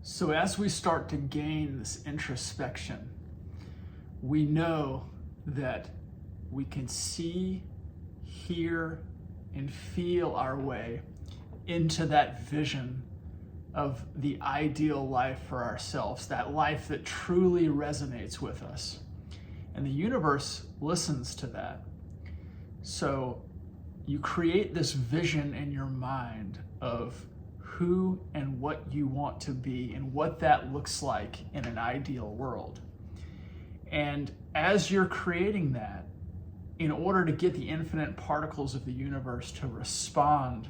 So as we start to gain this introspection, we know that we can see, hear, and feel our way into that vision of the ideal life for ourselves, that life that truly resonates with us. And the universe listens to that. So you create this vision in your mind of who and what you want to be and what that looks like in an ideal world. And as you're creating that, in order to get the infinite particles of the universe to respond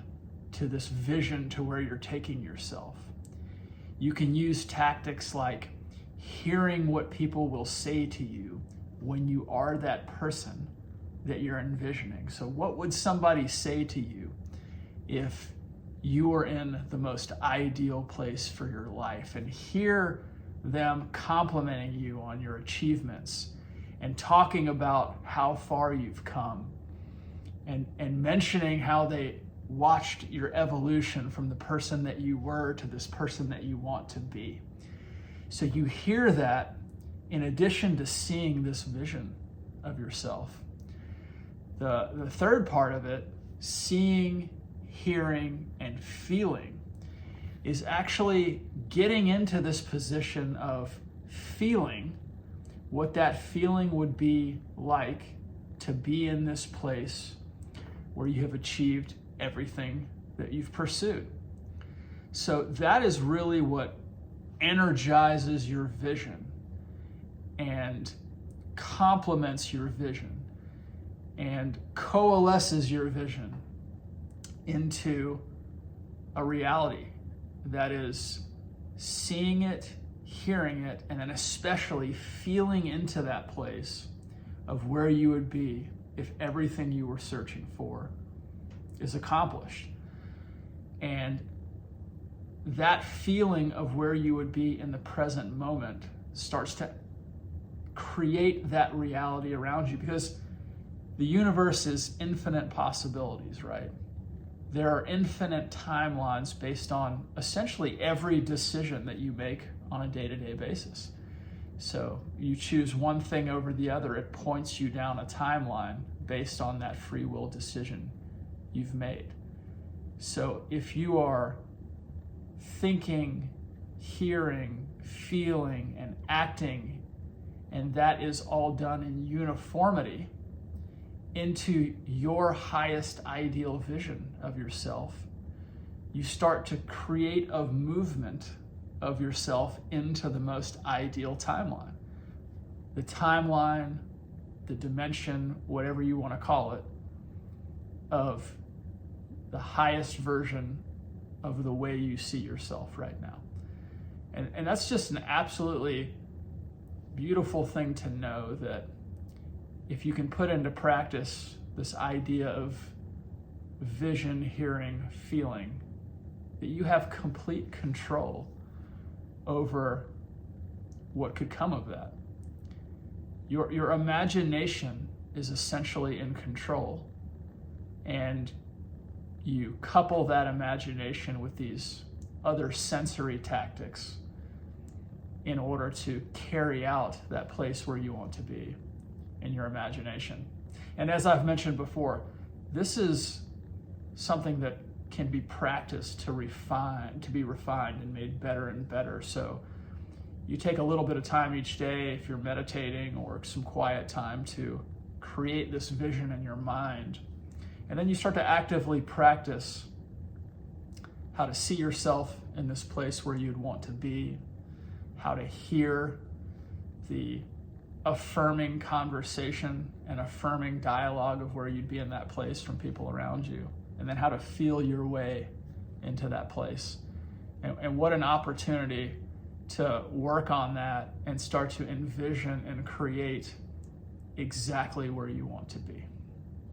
to this vision to where you're taking yourself, you can use tactics like hearing what people will say to you when you are that person that you're envisioning. So what would somebody say to you if you were in the most ideal place for your life, and hear them complimenting you on your achievements and talking about how far you've come and mentioning how they watched your evolution from the person that you were to this person that you want to be. So you hear that in addition to seeing this vision of yourself. The third part of it, seeing, hearing, and feeling, is actually getting into this position of feeling what that feeling would be like to be in this place where you have achieved everything that you've pursued. So that is really what energizes your vision and complements your vision and coalesces your vision into a reality that is seeing it, hearing it, and then especially feeling into that place of where you would be if everything you were searching for is accomplished. And that feeling of where you would be in the present moment starts to create that reality around you, because the universe is infinite possibilities, right? There are infinite timelines based on essentially every decision that you make on a day-to-day basis. So you choose one thing over the other, it points you down a timeline based on that free will decision you've made. So if you are thinking, hearing, feeling, and acting, and that is all done in uniformity into your highest ideal vision of yourself, you start to create a movement of yourself into the most ideal timeline. The timeline, the dimension, whatever you want to call it, of the highest version of the way you see yourself right now. And that's just an absolutely beautiful thing to know, that if you can put into practice this idea of vision, hearing, feeling, that you have complete control over what could come of that. Your imagination is essentially in control, and you couple that imagination with these other sensory tactics in order to carry out that place where you want to be in your imagination. And as I've mentioned before, this is something that can be practiced to be refined and made better and better. So you take a little bit of time each day, if you're meditating, or some quiet time, to create this vision in your mind. And then you start to actively practice how to see yourself in this place where you'd want to be, how to hear the affirming conversation and affirming dialogue of where you'd be in that place from people around you, and then how to feel your way into that place. And what an opportunity to work on that and start to envision and create exactly where you want to be.